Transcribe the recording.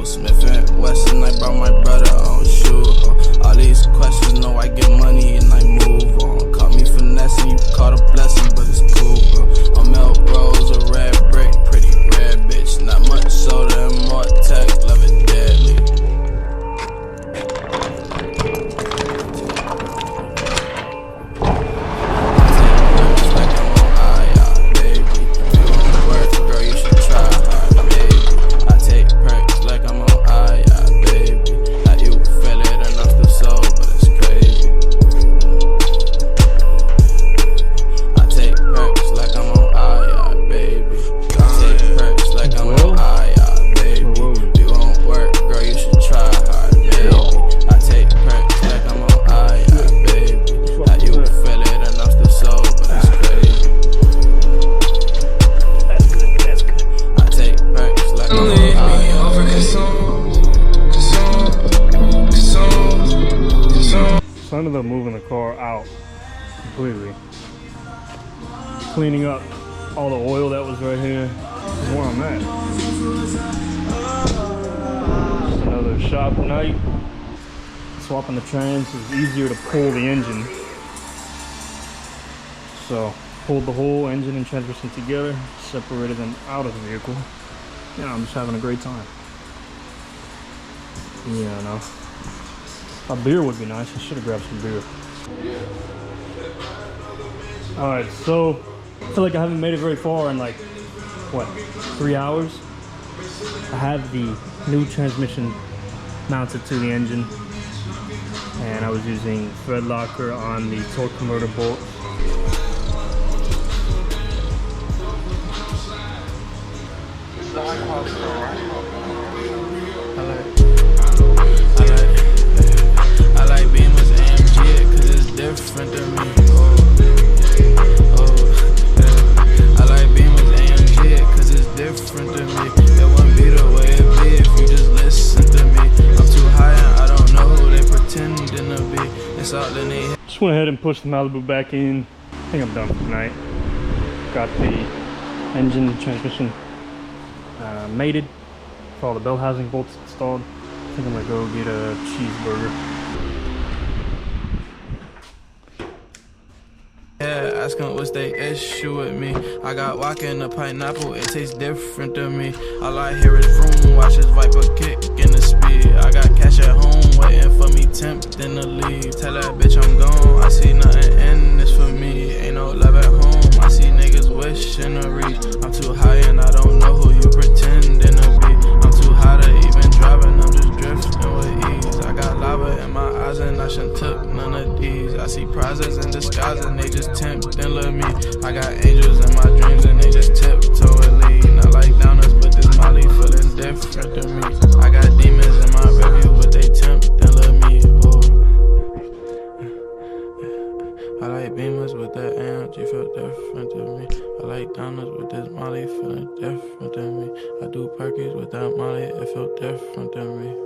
Smith and Wesson, I brought my brother on shoot. All these questions, know I get money and I move on. Caught me finessing, you caught a blessing, but it's cool, bro. I'm Melrose, a red brick, pretty red bitch. Not much soda and more text, love it deadly. So I ended up moving the car out completely, cleaning up all the oil that was right here. This is where I'm at. Just another shop night. Swapping the trans is easier to pull the engine. So pulled the whole engine and transmission together, separated them out of the vehicle. Yeah, I'm just having a great time. Yeah, no. A beer would be nice. I should have grabbed some beer. Alright, so I feel like I haven't made it very far in like, what, 3 hours? I have the new transmission mounted to the engine, and I was using thread locker on the torque converter bolt. Different than me. I like Beamer's AMG cause it's different than me. It wouldn't be the way it be if you just listen to me. I'm too high and I don't know who they pretending to be. It's all in their head. Just went ahead and pushed the Malibu back in. I think I'm done for tonight. Got the engine transmission mated for all the bell housing bolts installed. I think I'm gonna go get a cheeseburger. Yeah, asking what's they issue with me. I got vodka in a pineapple, it tastes different to me. All I hear is vroom, watch his Viper kick in the speed. I got cash at home, waiting for me, tempting to leave. Tell that bitch I'm gone, I see nothing in this for me. Ain't no love at home, I see niggas wishing to reach. I'm too high and I don't know who you pretending to be. I'm too high to even driving, I'm just drifting with ease. I got lava in my eyes and I shouldn't took none of these. I see prizes in disguise and they just tempt and love me. I got angels in my dreams and they just tiptoe and lead. Not like downers, but this Molly feeling different to me. I got demons in my review, but they tempt and love me. Oh. I like Beamers with that AMG, feel different to me. I like downers with this Molly feeling different to me. I do perkies with that Molly, it feel different to me.